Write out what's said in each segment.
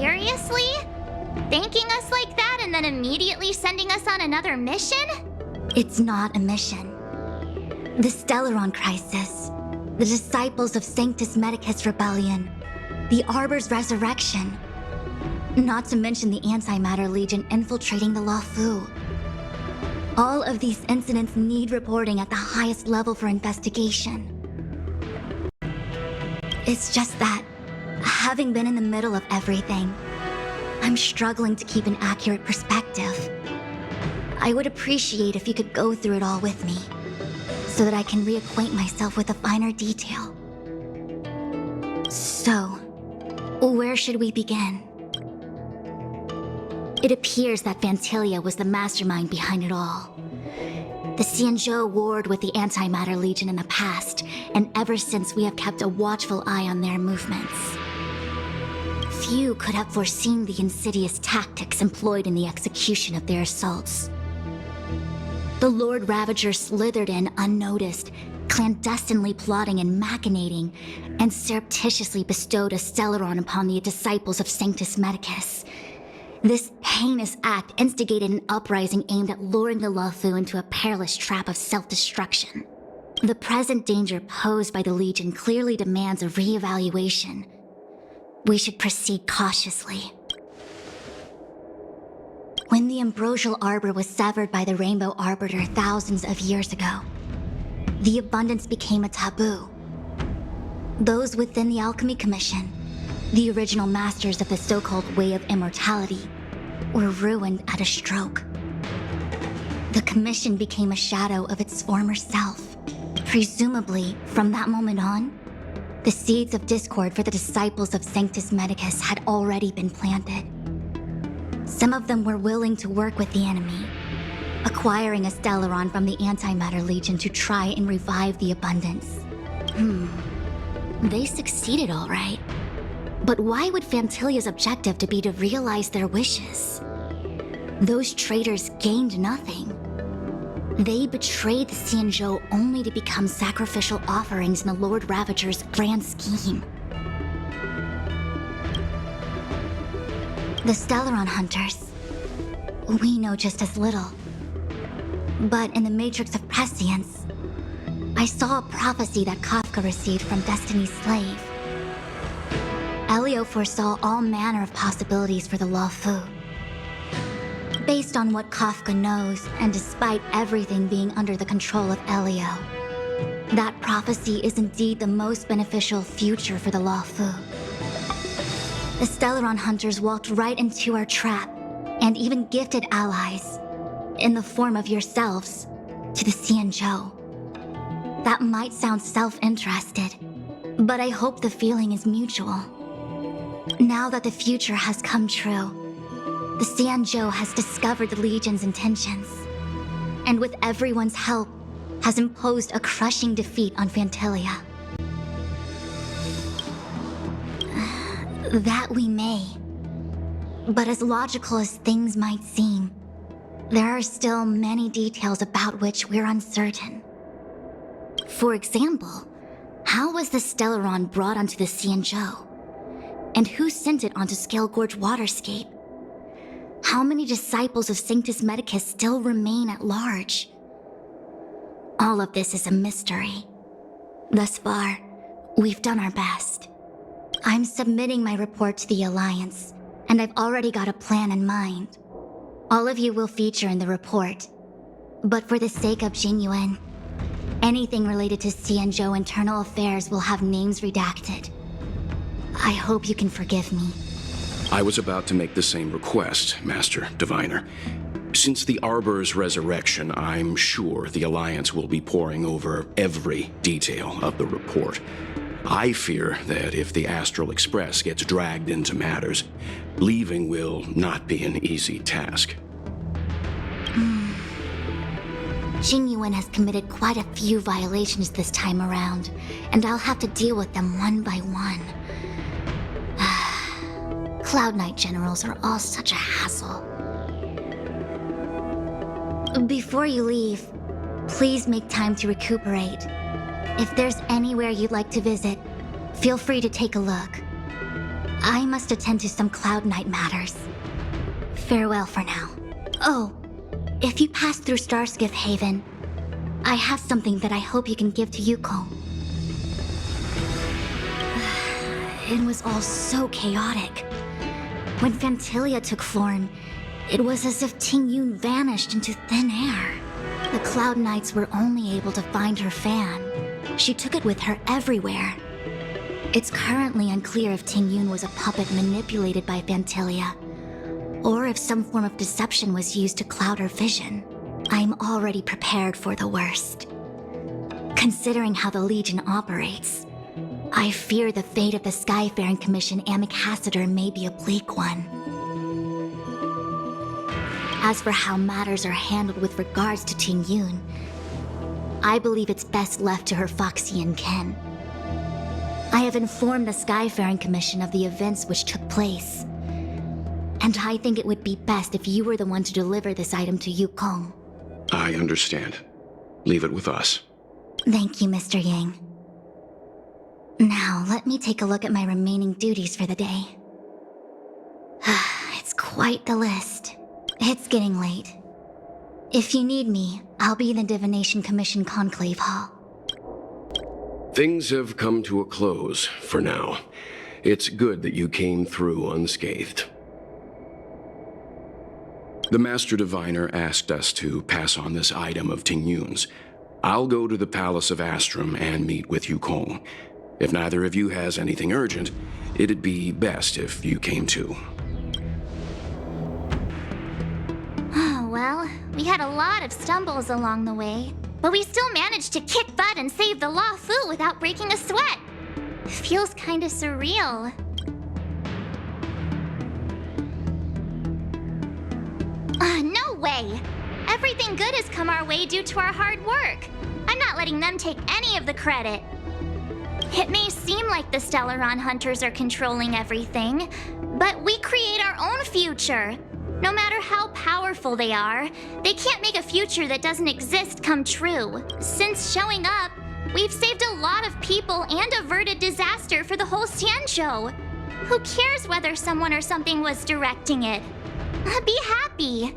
Seriously? Thanking us like that and then immediately sending us on another mission? It's not a mission. The Stellaron Crisis, the Disciples of Sanctus Medicus Rebellion, the Arbor's Resurrection, not to mention the Antimatter Legion infiltrating the Luofu. All of these incidents need reporting at the highest level for investigation. It's just that, having been in the middle of everything, I'm struggling to keep an accurate perspective. I would appreciate if you could go through it all with me, so that I can reacquaint myself with the finer detail. So, where should we begin? It appears that Vantilia was the mastermind behind it all. The Xianzhou warred with the Antimatter Legion in the past, and ever since we have kept a watchful eye on their movements. Few could have foreseen the insidious tactics employed in the execution of their assaults. The Lord Ravager slithered in unnoticed, clandestinely plotting and machinating, and surreptitiously bestowed a Stellaron upon the disciples of Sanctus Medicus. This heinous act instigated an uprising aimed at luring the Luofu into a perilous trap of self-destruction. The present danger posed by the Legion clearly demands a re-evaluation. We should proceed cautiously. When the ambrosial arbor was severed by the Rainbow Arbiter thousands of years ago, the abundance became a taboo. Those within the Alchemy Commission, the original masters of the so-called Way of Immortality, were ruined at a stroke. The Commission became a shadow of its former self. Presumably, from that moment on, the seeds of discord for the disciples of Sanctus Medicus had already been planted. Some of them were willing to work with the enemy, acquiring a Stellaron from the Antimatter Legion to try and revive the abundance. They succeeded all right. But why would Fantilia's objective to be to realize their wishes? Those traitors gained nothing. They betrayed the Xianzhou only to become sacrificial offerings in the Lord Ravager's grand scheme. The Stellaron Hunters, we know just as little. But in the Matrix of Prescience, I saw a prophecy that Kafka received from Destiny's slave. Elio foresaw all manner of possibilities for the Luofu. Based on what Kafka knows, and despite everything being under the control of Elio, that prophecy is indeed the most beneficial future for the Luofu. The Stellaron Hunters walked right into our trap, and even gifted allies, in the form of yourselves, to the Xianzhou. That might sound self-interested, but I hope the feeling is mutual. Now that the future has come true, the Xianzhou has discovered the Legion's intentions, and with everyone's help, has imposed a crushing defeat on Fantilia. That we may. But as logical as things might seem, there are still many details about which we're uncertain. For example, how was the Stellaron brought onto the Xianzhou? And who sent it onto Scale Gorge Waterscape? How many disciples of Sanctus Medicus still remain at large? All of this is a mystery. Thus far, we've done our best. I'm submitting my report to the Alliance, and I've already got a plan in mind. All of you will feature in the report. But for the sake of Genuine, anything related to Xianzhou internal affairs will have names redacted. I hope you can forgive me. I was about to make the same request, Master Diviner. Since the Arbor's resurrection, I'm sure the Alliance will be poring over every detail of the report. I fear that if the Astral Express gets dragged into matters, leaving will not be an easy task. Genuine has committed quite a few violations this time around, and I'll have to deal with them one by one. Cloud Knight generals are all such a hassle. Before you leave, please make time to recuperate. If there's anywhere you'd like to visit, feel free to take a look. I must attend to some Cloud Knight matters. Farewell for now. Oh, if you pass through Starskiff Haven, I have something that I hope you can give to Yuko. It was all so chaotic. When Fantilia took form, it was as if Ting Yun vanished into thin air. The Cloud Knights were only able to find her fan. She took it with her everywhere. It's currently unclear if Ting Yun was a puppet manipulated by Fantilia, or if some form of deception was used to cloud her vision. I'm already prepared for the worst. Considering how the Legion operates, I fear the fate of the Skyfaring Commission Ambassador may be a bleak one. As for how matters are handled with regards to Ting Yun, I believe it's best left to her Foxian kin. I have informed the Skyfaring Commission of the events which took place, and I think it would be best if you were the one to deliver this item to Yukong. I understand. Leave it with us. Thank you, Mr. Yang. Now, let me take a look at my remaining duties for the day. It's quite the list. It's getting late. If you need me, I'll be in the Divination Commission Conclave Hall. Things have come to a close for now. It's good that you came through unscathed. The Master Diviner asked us to pass on this item of Ting Yun's. I'll go to the Palace of Astrum and meet with Yukong. If neither of you has anything urgent, it'd be best if you came too. Oh, well, we had a lot of stumbles along the way, but we still managed to kick butt and save the Law Fu without breaking a sweat. Feels kinda surreal. No way! Everything good has come our way due to our hard work. I'm not letting them take any of the credit. It may seem like the Stellaron Hunters are controlling everything, but we create our own future. No matter how powerful they are, they can't make a future that doesn't exist come true. Since showing up, we've saved a lot of people and averted disaster for the whole Xianzhou. Who cares whether someone or something was directing it? Be happy.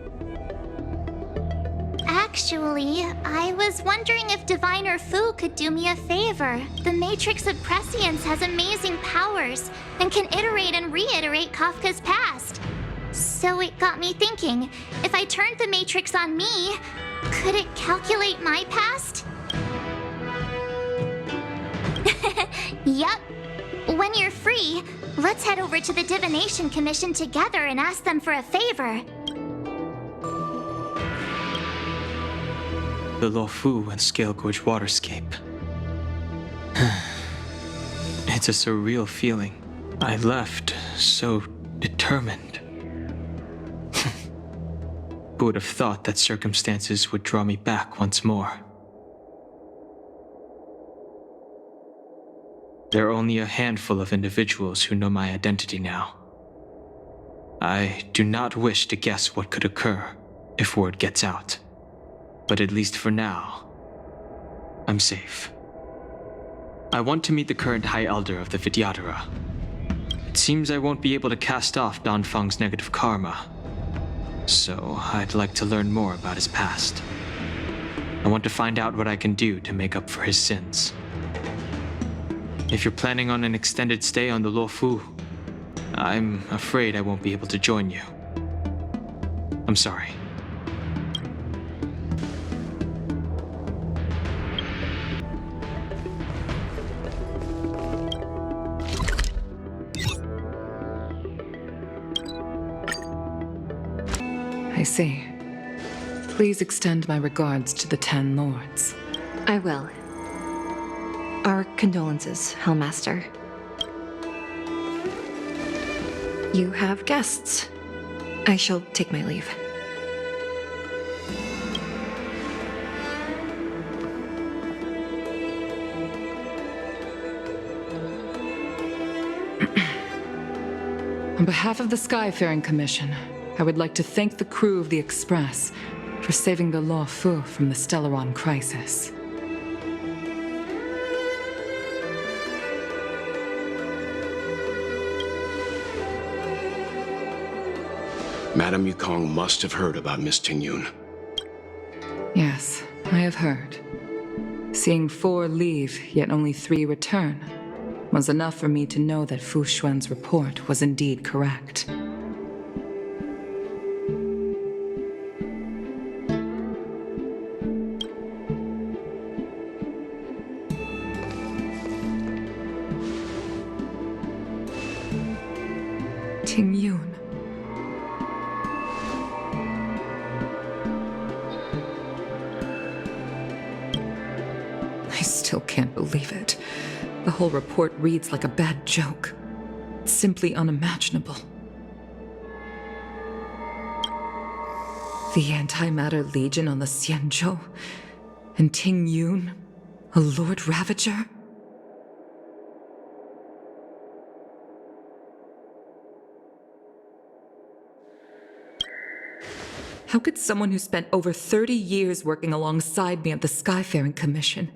Actually, I was wondering if Diviner Fu could do me a favor. The Matrix of Prescience has amazing powers and can iterate and reiterate Kafka's past. So it got me thinking, if I turned the Matrix on me, could it calculate my past? Yup. When you're free, let's head over to the Divination Commission together and ask them for a favor. The Luofu and Scale Gorge waterscape. It's a surreal feeling. I left so determined. Who would have thought that circumstances would draw me back once more? There are only a handful of individuals who know my identity now. I do not wish to guess what could occur if word gets out. But at least for now, I'm safe. I want to meet the current High Elder of the Vidyadhara. It seems I won't be able to cast off Danfeng's negative karma, so I'd like to learn more about his past. I want to find out what I can do to make up for his sins. If you're planning on an extended stay on the Luofu, I'm afraid I won't be able to join you. I'm sorry. I see. Please extend my regards to the 10 Lords. I will. Our condolences, Hellmaster. You have guests. I shall take my leave. On behalf of the Skyfaring Commission, I would like to thank the crew of the Express for saving the Luofu from the Stellaron crisis. Madame Yukong must have heard about Miss Tingyun. Yes, I have heard. Seeing 4 leave, yet only 3 return, was enough for me to know that Fu Xuan's report was indeed correct. Tingyun. I still can't believe it. The whole report reads like a bad joke. It's simply unimaginable. The Antimatter Legion on the Xianzhou, and Tingyun, a Lord Ravager? How could someone who spent over 30 years working alongside me at the Skyfaring Commission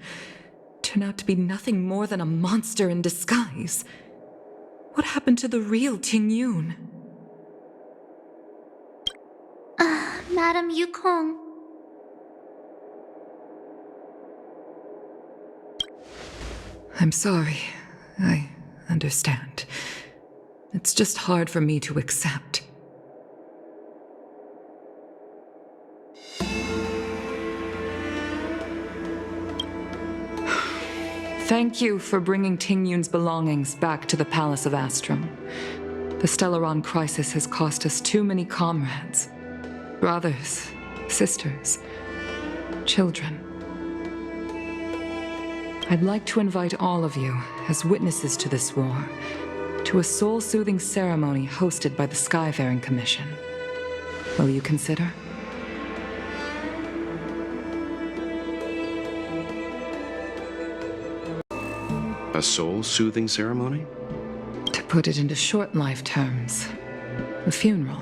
turn out to be nothing more than a monster in disguise? What happened to the real Tingyun? Madame Yukong. I'm sorry. I understand. It's just hard for me to accept. Thank you for bringing Tingyun's belongings back to the Palace of Astrum. The Stellaron crisis has cost us too many comrades. Brothers, sisters, children. I'd like to invite all of you, as witnesses to this war, to a soul-soothing ceremony hosted by the Skyfaring Commission. Will you consider? A soul-soothing ceremony? To put it into short life terms, a funeral.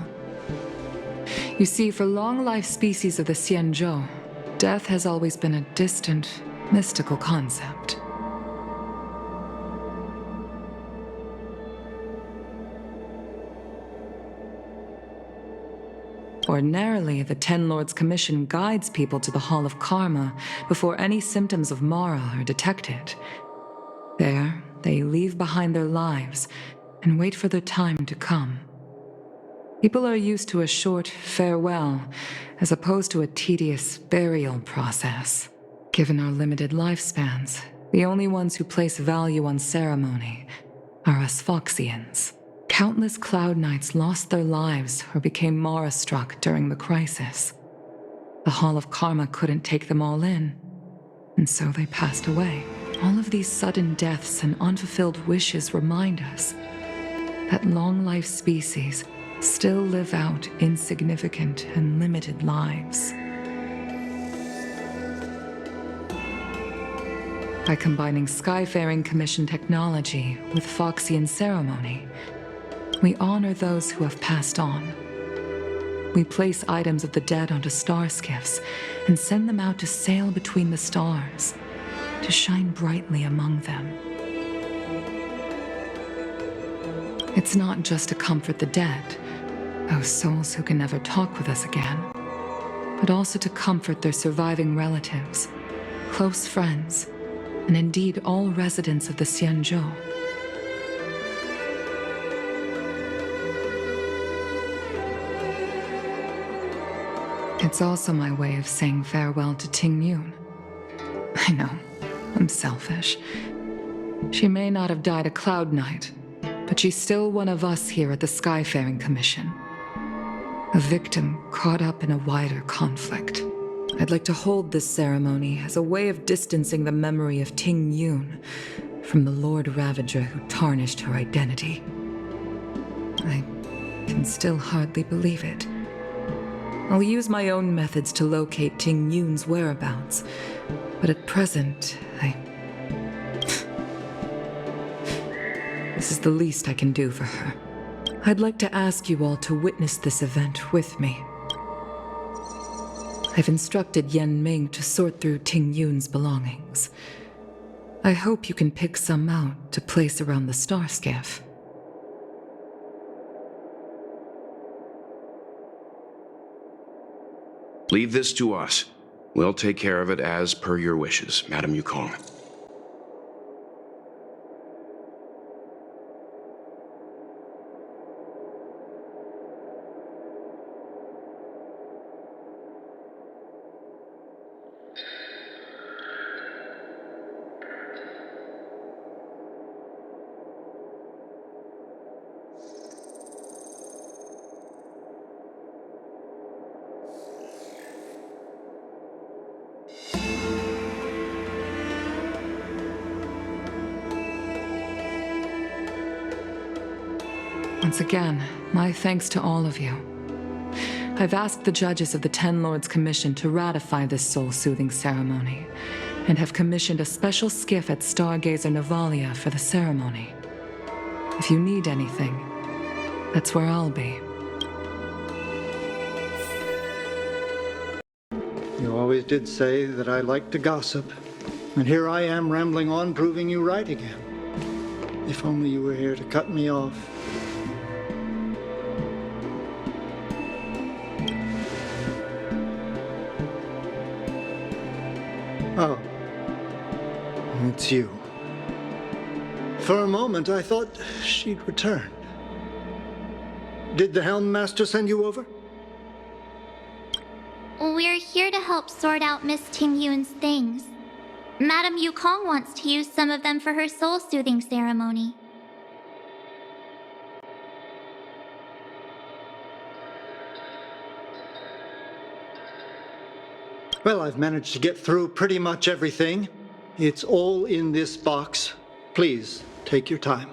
You see, for long-life species of the Xianzhou, death has always been a distant, mystical concept. Ordinarily, the Ten Lords Commission guides people to the Hall of Karma before any symptoms of Mara are detected. There, they leave behind their lives and wait for their time to come. People are used to a short farewell as opposed to a tedious burial process. Given our limited lifespans, the only ones who place value on ceremony are us Foxians. Countless Cloud Knights lost their lives or became Mara-struck during the crisis. The Hall of Karma couldn't take them all in, and so they passed away. All of these sudden deaths and unfulfilled wishes remind us that long-life species still live out insignificant and limited lives. By combining Skyfaring Commission technology with Foxian ceremony, we honor those who have passed on. We place items of the dead onto star skiffs and send them out to sail between the stars, to shine brightly among them. It's not just to comfort the dead, those souls who can never talk with us again, but also to comfort their surviving relatives, close friends, and indeed all residents of the Xianzhou. It's also my way of saying farewell to Tingyun. I know, I'm selfish. She may not have died a Cloud Knight, but she's still one of us here at the Skyfaring Commission. A victim caught up in a wider conflict. I'd like to hold this ceremony as a way of distancing the memory of Tingyun from the Lord Ravager who tarnished her identity. I can still hardly believe it. I'll use my own methods to locate Tingyun's whereabouts, but at present, This is the least I can do for her. I'd like to ask you all to witness this event with me. I've instructed Yen Ming to sort through Tingyun's belongings. I hope you can pick some out to place around the star skiff. Leave this to us. We'll take care of it as per your wishes, Madam Yukong. Once again, my thanks to all of you. I've asked the judges of the Ten Lords Commission to ratify this soul-soothing ceremony, and have commissioned a special skiff at Stargazer Navalia for the ceremony. If you need anything, that's where I'll be. You always did say that I like to gossip, and here I am rambling on, proving you right again. If only you were here to cut me off. Oh, it's you. For a moment, I thought she'd returned. Did the Helm Master send you over? We're here to help sort out Miss Ting-Yun's things. Madam Yukong wants to use some of them for her soul-soothing ceremony. Well, I've managed to get through pretty much everything. It's all in this box. Please, take your time.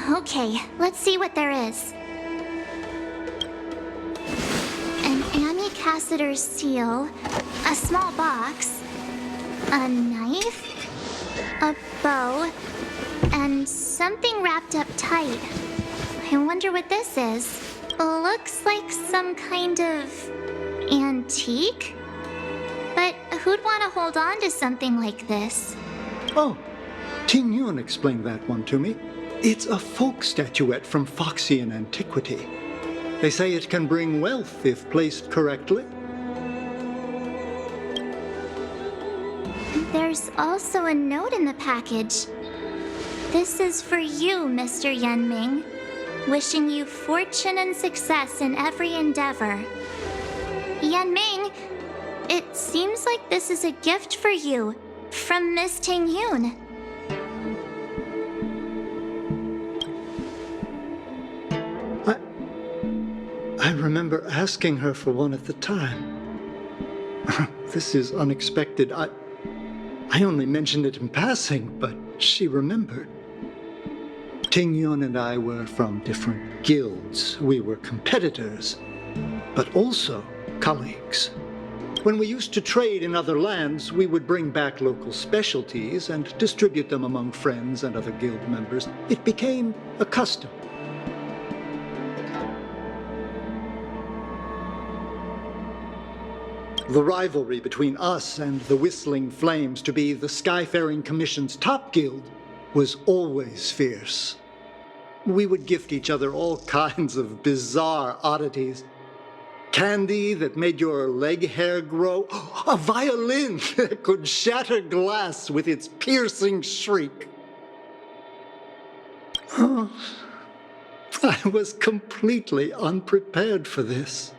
Okay, let's see what there is. An Ami Cassider's seal, a small box, a knife, a bow, and something wrapped up tight. I wonder what this is. Looks like some kind of antique? But who'd want to hold on to something like this? Oh, Ting Yun explained that one to me. It's a folk statuette from Foxian antiquity. They say it can bring wealth if placed correctly. There's also a note in the package. This is for you, Mr. Yanming. Wishing you fortune and success in every endeavor. Yanming, it seems like this is a gift for you from Miss Ting-Yun. I remember asking her for one at the time. This is unexpected. I only mentioned it in passing, but she remembered. Ting Yun and I were from different guilds. We were competitors, but also colleagues. When we used to trade in other lands, we would bring back local specialties and distribute them among friends and other guild members. It became a custom. The rivalry between us and the Whistling Flames, to be the Skyfaring Commission's top guild, was always fierce. We would gift each other all kinds of bizarre oddities. Candy that made your leg hair grow. A violin that could shatter glass with its piercing shriek. Oh, I was completely unprepared for this.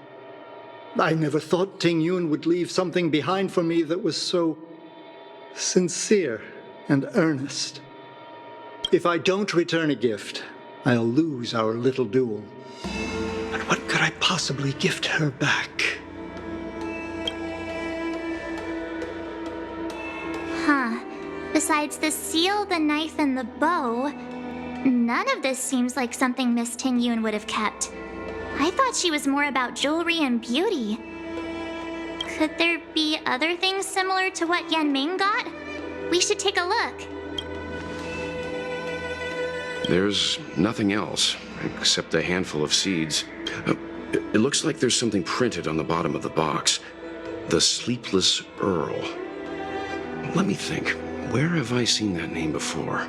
I never thought Ting Yun would leave something behind for me that was so sincere and earnest. If I don't return a gift, I'll lose our little duel. But what could I possibly gift her back? Huh. Besides the seal, the knife, and the bow, none of this seems like something Miss Ting-Yun would have kept. I thought she was more about jewelry and beauty. Could there be other things similar to what Yanming got? We should take a look. There's nothing else, except a handful of seeds. It looks like there's something printed on the bottom of the box. The Sleepless Earl. Let me think. Where have I seen that name before?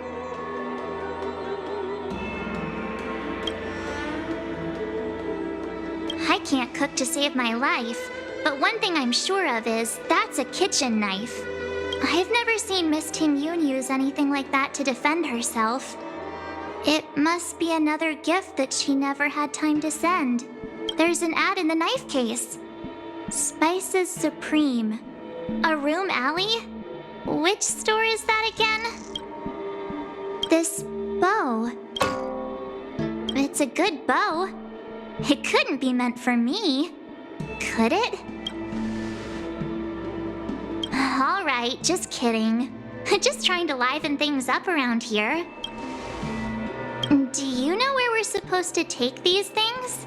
can't cook to save my life, but one thing I'm sure of is that's a kitchen knife. I've never seen Miss Ting-Yun use anything like that to defend herself. It must be another gift that she never had time to send. There's an ad in the knife case. Spices Supreme. A room alley? Which store is that again? This bow. It's a good bow. It couldn't be meant for me, could it? Alright, just kidding. Just trying to liven things up around here. Do you know where we're supposed to take these things?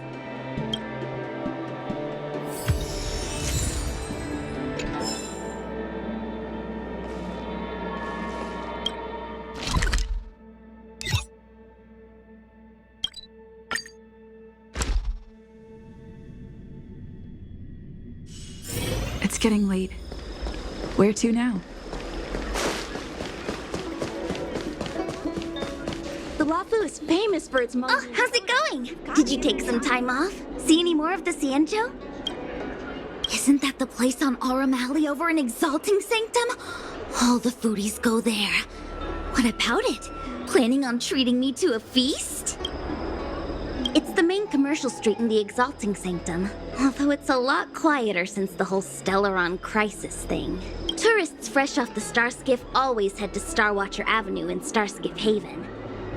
It's getting late. Where to now? The Wafu is famous for its Oh, how's it going? Did you take some time off? See any more of the Cienjo? Isn't that the place on Aurum Alley over in Exalting Sanctum? All the foodies go there. What about it? Planning on treating me to a feast? It's the main commercial street in the Exalting Sanctum, although it's a lot quieter since the whole Stellaron crisis thing. Tourists fresh off the Starskiff always head to Starwatcher Avenue in Starskiff Haven.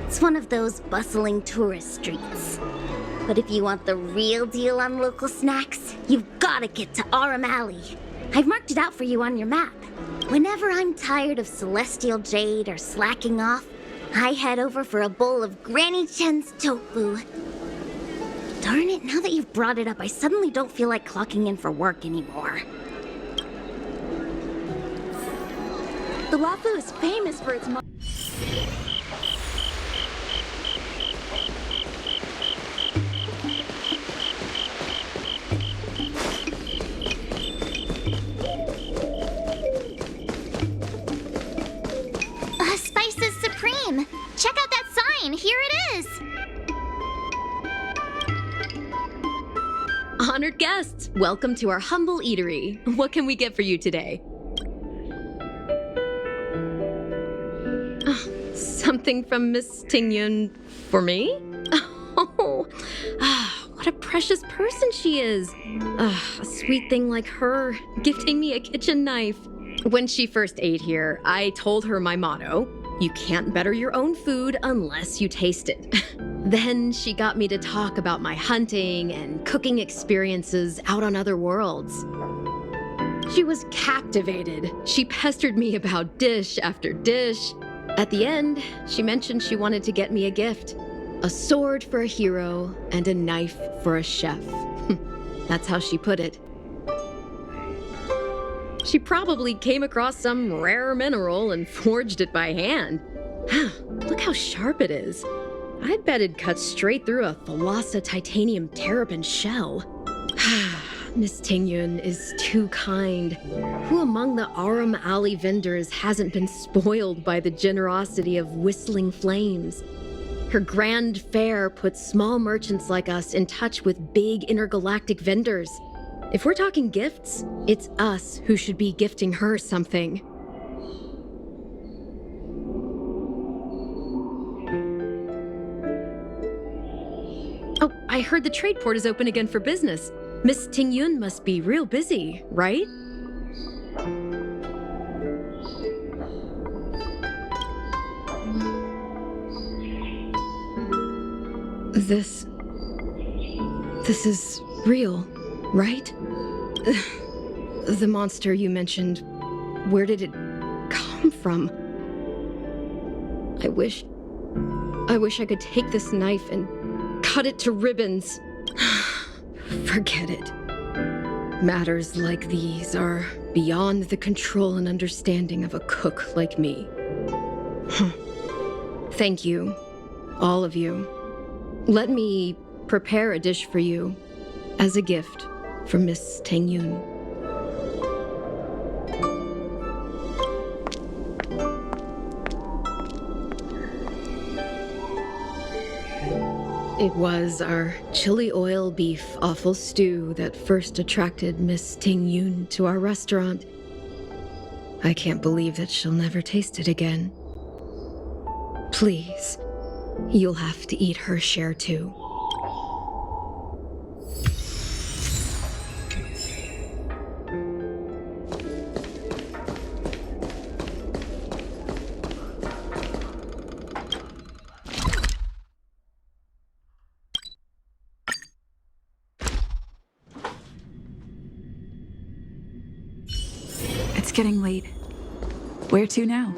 It's one of those bustling tourist streets. But if you want the real deal on local snacks, you've gotta get to Aurum Alley. I've marked it out for you on your map. Whenever I'm tired of Celestial Jade or slacking off, I head over for a bowl of Granny Chen's tofu. Darn it, now that you've brought it up, I suddenly don't feel like clocking in for work anymore. The Wafu is famous for its Spices Supreme! Check out that sign! Here it is! Honored guests, welcome to our humble eatery. What can we get for you today? Something from Miss Ting-Yun for me? Oh, what a precious person she is. A sweet thing like her, gifting me a kitchen knife. When she first ate here, I told her my motto: you can't better your own food unless you taste it. Then she got me to talk about my hunting and cooking experiences out on other worlds. She was captivated. She pestered me about dish after dish. At the end, she mentioned she wanted to get me a gift. A sword for a hero and a knife for a chef. That's how she put it. She probably came across some rare mineral and forged it by hand. Look how sharp it is. I bet it'd cut straight through a Thalassa titanium terrapin shell. Miss Ting-Yun is too kind. Who among the Aurum Alley vendors hasn't been spoiled by the generosity of Whistling Flames? Her grand fare puts small merchants like us in touch with big intergalactic vendors. If we're talking gifts, it's us who should be gifting her something. Oh, I heard the trade port is open again for business. Miss Ting-Yun must be real busy, right? This is real, right? The monster you mentioned, where did it come from? I wish I could take this knife and cut it to ribbons. Forget it. Matters like these are beyond the control and understanding of a cook like me. Thank you, all of you. Let me prepare a dish for you as a gift from Miss Ting-Yun. It was our chili oil beef offal stew that first attracted Miss Ting Yun to our restaurant. I can't believe that she'll never taste it again. Please, you'll have to eat her share too. It's getting late. Where to now?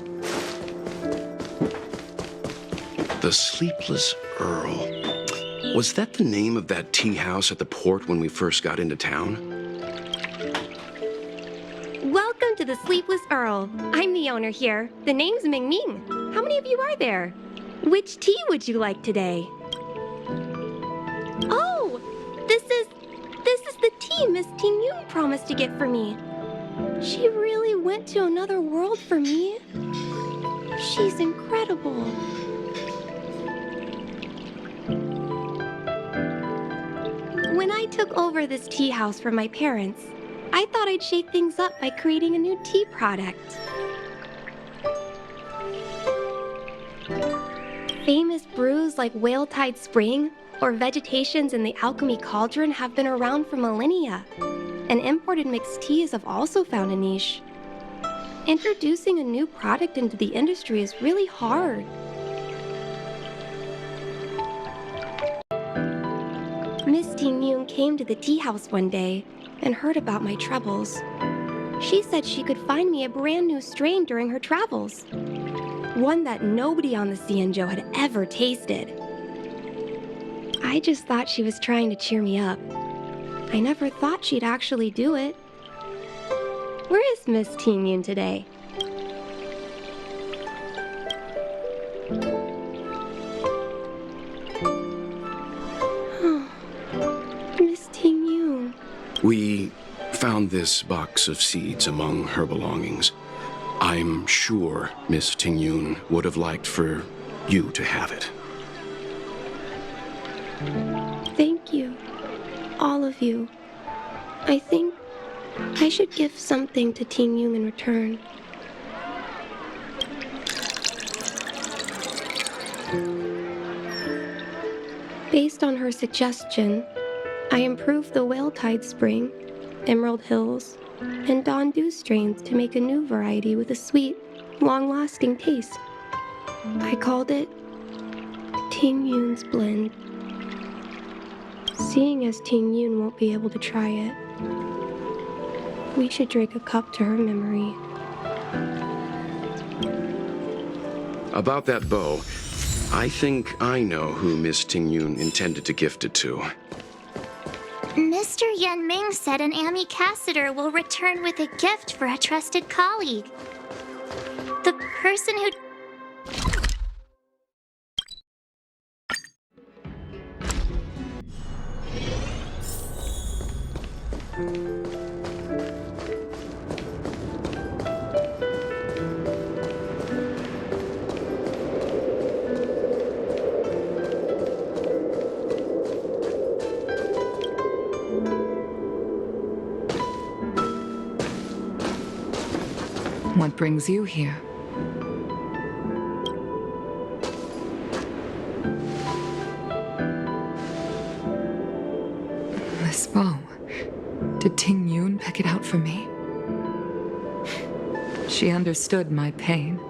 The Sleepless Earl. Was that the name of that tea house at the port when we first got into town? Welcome to the Sleepless Earl. I'm the owner here. The name's Ming Ming. How many of you are there? Which tea would you like today? Oh, this is the tea Miss Ting Yun promised to get for me. She really went to another world for me. She's incredible. When I took over this tea house from my parents, I thought I'd shake things up by creating a new tea product. Famous brews like Whale Tide Spring or Vegetations in the Alchemy Cauldron have been around for millennia, and imported mixed teas have also found a niche. Introducing a new product into the industry is really hard. Miss Ting Yun came to the tea house one day and heard about my troubles. She said she could find me a brand new strain during her travels, one that nobody on the Xianzhou had ever tasted. I just thought she was trying to cheer me up. I never thought she'd actually do it. Where is Miss Ting Yun today? Miss Ting Yun. We found this box of seeds among her belongings. I'm sure Miss Ting Yun would have liked for you to have it. Thank you, all of you. I think I should give something to Ting Yun in return. Based on her suggestion, I improved the Whale Tide Spring, Emerald Hills, and Dawn Dew strains to make a new variety with a sweet, long-lasting taste. I called it Ting Yun's Blend. Seeing as Ting Yun won't be able to try it, we should drink a cup to her memory. About that bow, I think I know who Miss Ting Yun intended to gift it to. Mr. Yan Ming said an ambassador will return with a gift for a trusted colleague. The person who... What brings you here? This bow. Did Ting Yun pick it out for me? She understood my pain.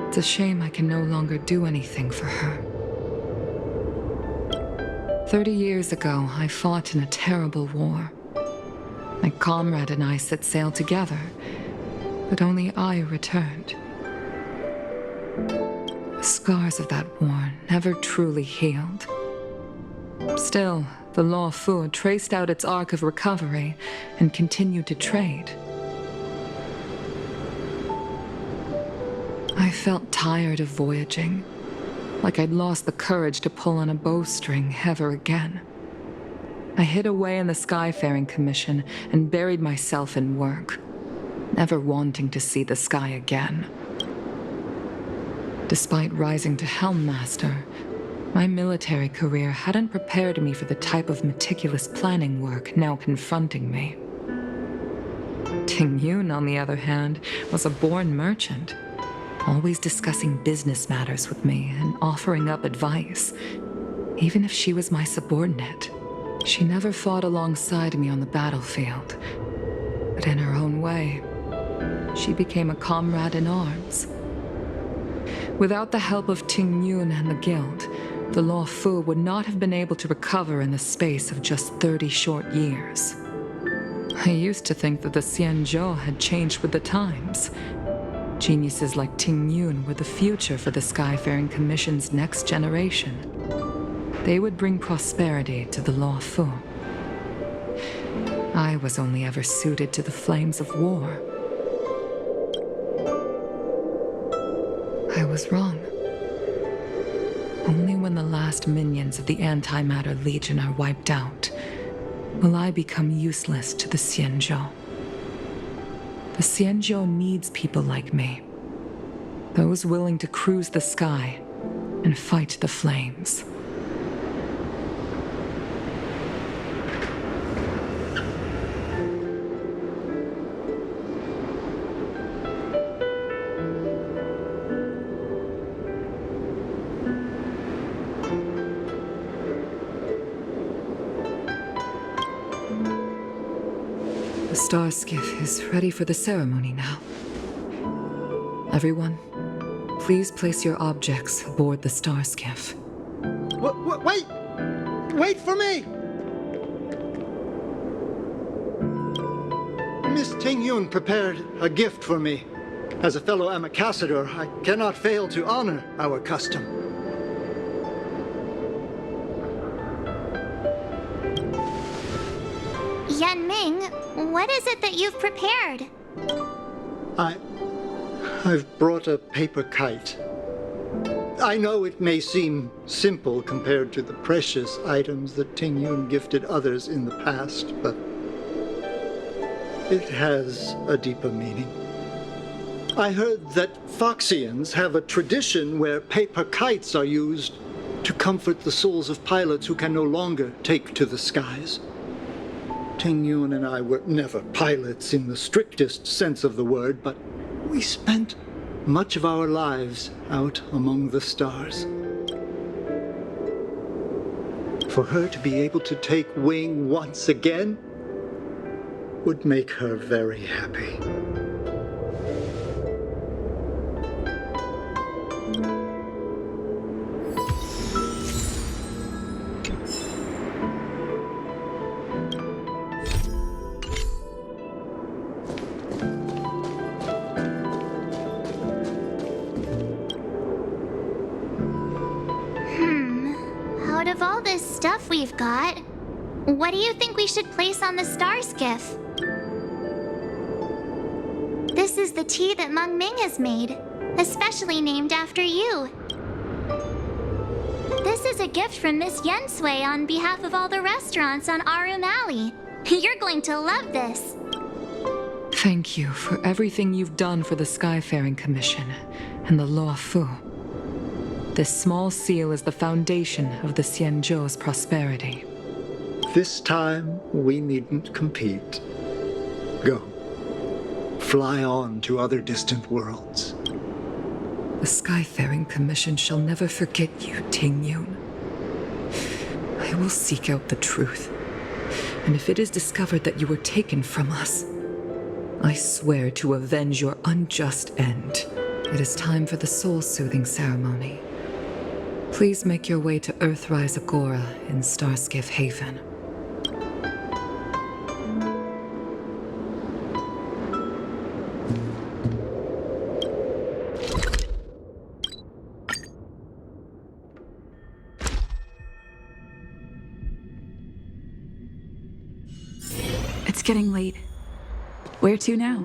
It's a shame I can no longer do anything for her. 30 years ago, I fought in a terrible war. My comrade and I set sail together, but only I returned. The scars of that war never truly healed. Still, the Law Fu traced out its arc of recovery and continued to trade. I felt tired of voyaging, like I'd lost the courage to pull on a bowstring ever again. I hid away in the Skyfaring Commission and buried myself in work, never wanting to see the sky again. Despite rising to Helm Master, My military career hadn't prepared me for the type of meticulous planning work now confronting me. Ting Yun, on the other hand, was a born merchant, always discussing business matters with me and offering up advice, even if she was my subordinate. She never fought alongside me on the battlefield, but in her own way, she became a comrade in arms. Without the help of Ting Yun and the Guild, the Law Fu would not have been able to recover in the space of just 30 short years. I used to think that the Xianzhou had changed with the times. Geniuses like Ting Yun were the future for the Skyfaring Commission's next generation. They would bring prosperity to the Law Fu. I was only ever suited to the flames of war. I was wrong. Only when the last minions of the Antimatter Legion are wiped out will I become useless to the Xianzhou. The Xianzhou needs people like me, those willing to cruise the sky and fight the flames. The star skiff is ready for the ceremony now. Everyone, please place your objects aboard the star skiff. Wait! Wait for me! Miss Ting Yun prepared a gift for me. As a fellow ambassador, I cannot fail to honor our custom. Yan Ming, what is it that you've prepared? I've brought a paper kite. I know it may seem simple compared to the precious items that Ting Yun gifted others in the past, but it has a deeper meaning. I heard that Foxians have a tradition where paper kites are used to comfort the souls of pilots who can no longer take to the skies. Ting Yun and I were never pilots in the strictest sense of the word, but we spent much of our lives out among the stars. For her to be able to take wing once again would make her very happy. Out of all this stuff we've got, what do you think we should place on the star skiff? This is the tea that Meng Ming has made, especially named after you. This is a gift from Miss Yen Sui on behalf of all the restaurants on Arum Alley. You're going to love this. Thank you for everything you've done for the Skyfaring Commission and the Law Fu. This small seal is the foundation of the Xianzhou's prosperity. This time, we needn't compete. Go. Fly on to other distant worlds. The Skyfaring Commission shall never forget you, Ting Yun. I will seek out the truth, and if it is discovered that you were taken from us, I swear to avenge your unjust end. It is time for the soul-soothing ceremony. Please make your way to Earthrise Agora in Starskiff Haven. It's getting late. Where to now?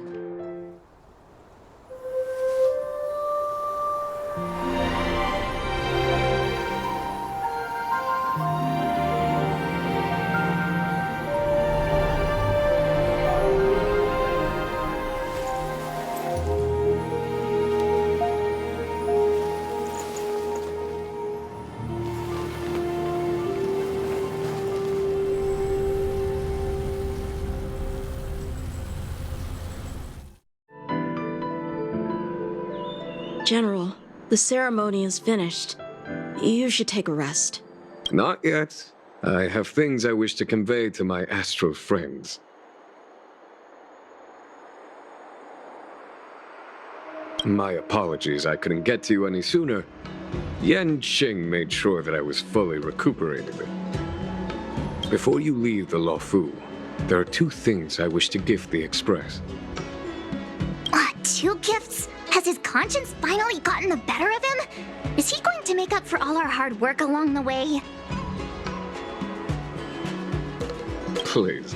General, the ceremony is finished. You should take a rest. Not yet. I have things I wish to convey to my astral friends. My apologies, I couldn't get to you any sooner. Yan Qing made sure that I was fully recuperated. Before you leave the Luofu, there are 2 things I wish to gift the Express. 2 gifts? Has his conscience finally gotten the better of him? Is he going to make up for all our hard work along the way? Please,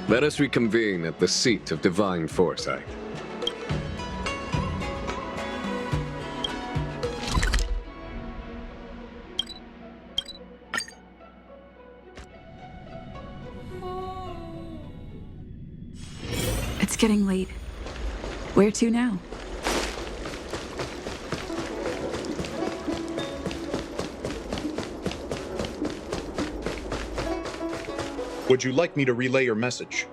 let us reconvene at the seat of divine foresight. It's getting late. Where to now? Would you like me to relay your message?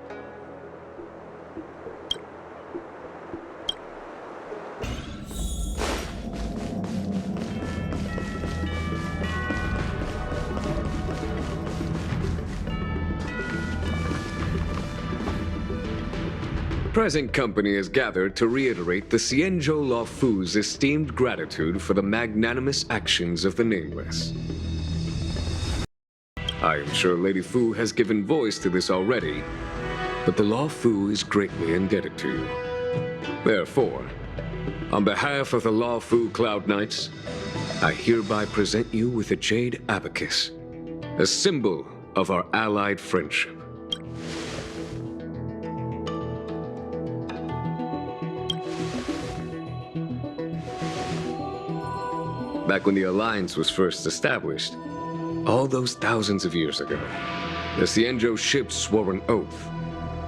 Present company is gathered to reiterate the Xianzhou Luofu's esteemed gratitude for the magnanimous actions of the Nameless. I am sure Lady Fu has given voice to this already, but the Luofu is greatly indebted to you. Therefore, on behalf of the Luofu Cloud Knights, I hereby present you with a jade abacus, a symbol of our allied friendship. Back when the Alliance was first established, all those thousands of years ago, the Xianzhou ships swore an oath,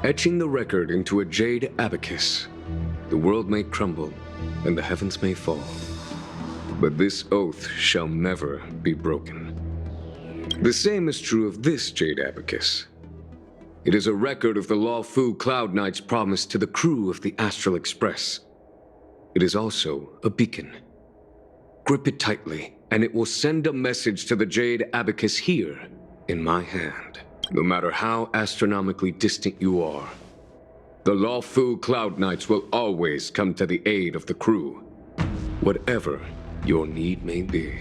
etching the record into a jade abacus. The world may crumble, and the heavens may fall, but this oath shall never be broken. The same is true of this jade abacus. It is a record of the Luofu Cloud Knight's promise to the crew of the Astral Express. It is also a beacon. Grip it tightly, and it will send a message to the jade abacus here, in my hand. No matter how astronomically distant you are, the Luofu Cloud Knights will always come to the aid of the crew, whatever your need may be.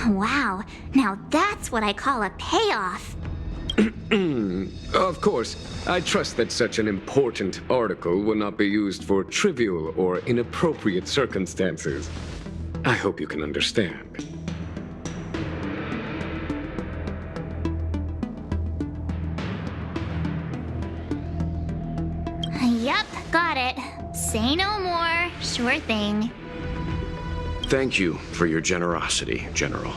Wow, now that's what I call a payoff. Of course, I trust that such an important article will not be used for trivial or inappropriate circumstances. I hope you can understand. Yep, got it. Say no more. Sure thing. Thank you for your generosity, General.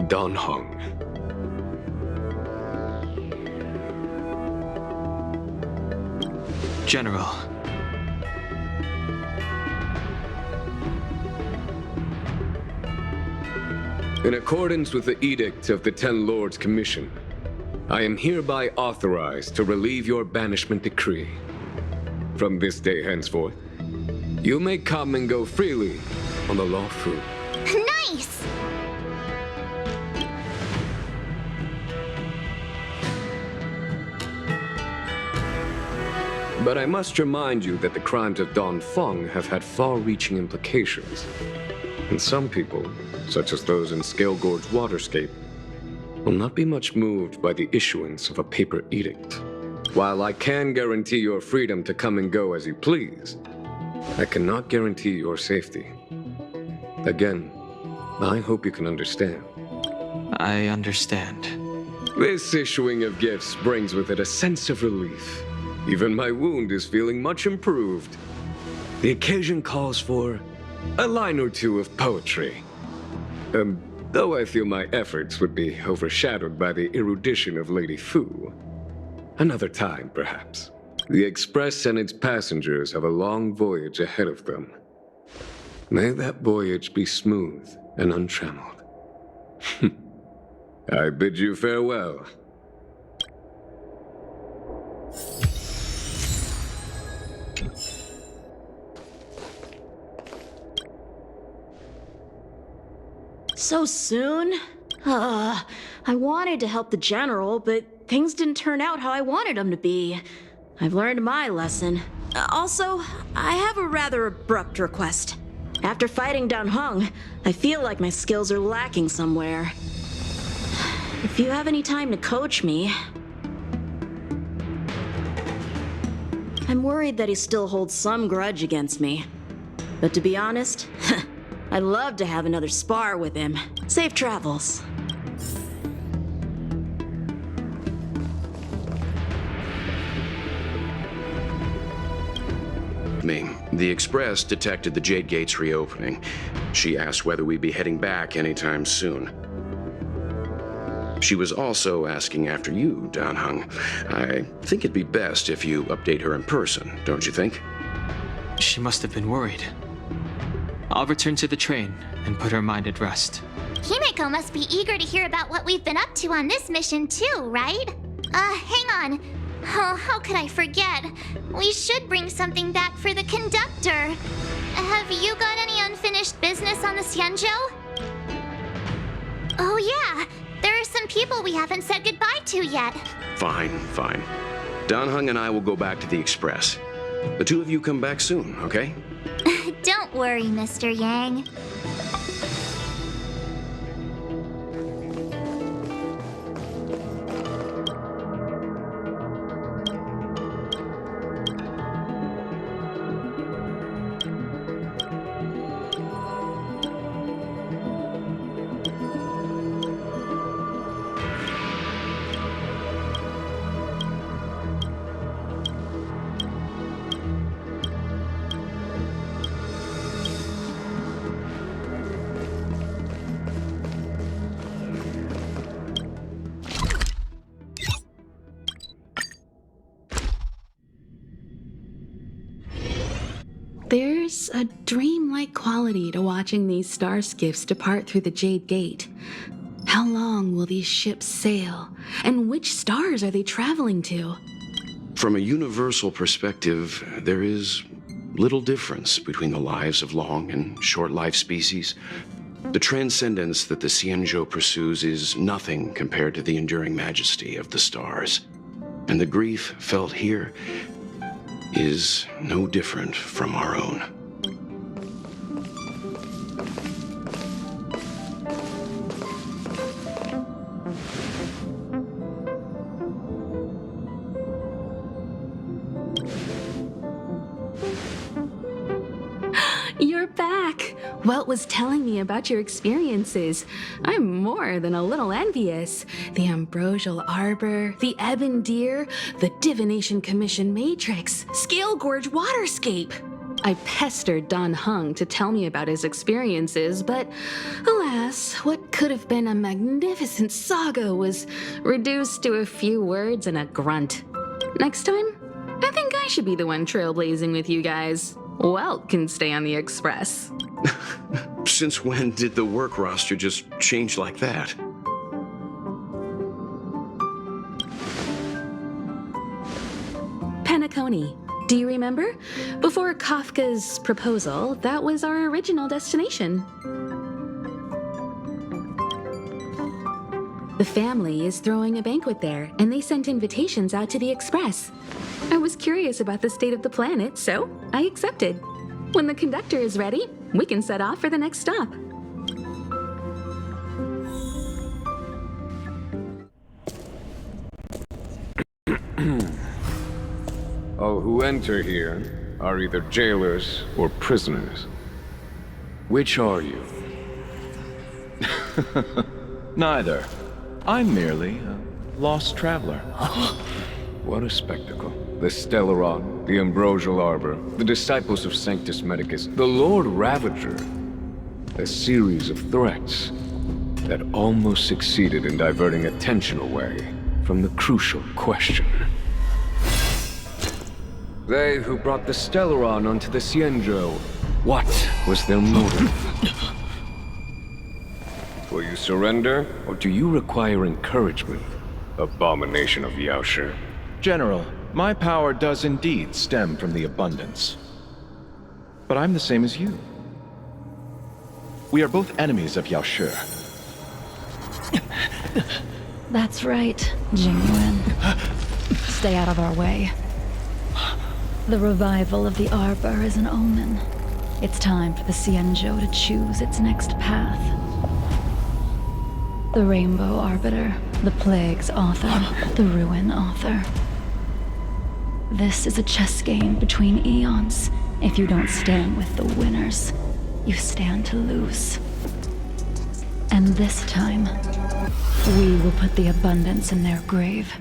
Don Hong. General. In accordance with the edict of the Ten Lords Commission, I am hereby authorized to relieve your banishment decree. From this day henceforth, you may come and go freely on the Luofu. Nice! But I must remind you that the crimes of Don Feng have had far-reaching implications. And some people, such as those in Scale Gorge Waterscape, will not be much moved by the issuance of a paper edict. While I can guarantee your freedom to come and go as you please, I cannot guarantee your safety. Again, I hope you can understand. I understand. This issuing of gifts brings with it a sense of relief. Even my wound is feeling much improved. The occasion calls for a line or two of poetry. Though I feel my efforts would be overshadowed by the erudition of Lady Fu. Another time, perhaps. The Express and its passengers have a long voyage ahead of them. May that voyage be smooth and untrammeled. I bid you farewell. So soon? I wanted to help the general, but things didn't turn out how I wanted them to be. I've learned my lesson. Also, I have a rather abrupt request. After fighting Dan Heng, I feel like my skills are lacking somewhere. If you have any time to coach me... I'm worried that he still holds some grudge against me. But to be honest, I'd love to have another spar with him. Safe travels. The Express detected the Jade Gate's reopening. She asked whether we'd be heading back anytime soon. She was also asking after you, Dan Heng. I think it'd be best if you update her in person, don't you think? She must have been worried. I'll return to the train and put her mind at rest. Himeko must be eager to hear about what we've been up to on this mission too, right? Hang on. Oh, how could I forget? We should bring something back for the conductor. Have you got any unfinished business on the Xianzhou? Oh yeah, there are some people we haven't said goodbye to yet. Fine. Dan Heng and I will go back to the Express. The two of you come back soon, okay? Don't worry, Mr. Yang. There's a dreamlike quality to watching these star skiffs depart through the Jade Gate. How long will these ships sail? And which stars are they traveling to? From a universal perspective, there is little difference between the lives of long and short-lived species. The transcendence that the Xianzhou pursues is nothing compared to the enduring majesty of the stars. And the grief felt here is no different from our own. You're back! Welt was telling me about your experiences. I'm more than a little envious. The Ambrosial Arbor, the Ebon Deer, the Divination Commission Matrix, Scale Gorge Waterscape. I pestered Dan Heng to tell me about his experiences, but alas, what could have been a magnificent saga was reduced to a few words and a grunt. Next time, I think I should be the one trailblazing with you guys. Welt can stay on the Express. Since when did the work roster just change like that? Penacony. Do you remember? Before Kafka's proposal, that was our original destination. The family is throwing a banquet there, and they sent invitations out to the Express. I was curious about the state of the planet, so I accepted. When the conductor is ready, we can set off for the next stop. All who enter here are either jailers or prisoners. Which are you? Neither. I'm merely a lost traveler. What a spectacle. The Stellaron, the Ambrosial Arbor, the Disciples of Sanctus Medicus, the Lord Ravager. A series of threats that almost succeeded in diverting attention away from the crucial question. They who brought the Stellaron onto the Xianzhou, what was their motive? Will you surrender, or do you require encouragement, abomination of Yaoshi? General, my power does indeed stem from the abundance. But I'm the same as you. We are both enemies of Yaoshi. That's right, Jingyuan. Stay out of our way. The revival of the Arbor is an omen. It's time for the Xianzhou to choose its next path. The Rainbow Arbiter, the Plague's author, the Ruin author. This is a chess game between eons. If you don't stand with the winners, you stand to lose. And this time, we will put the abundance in their grave.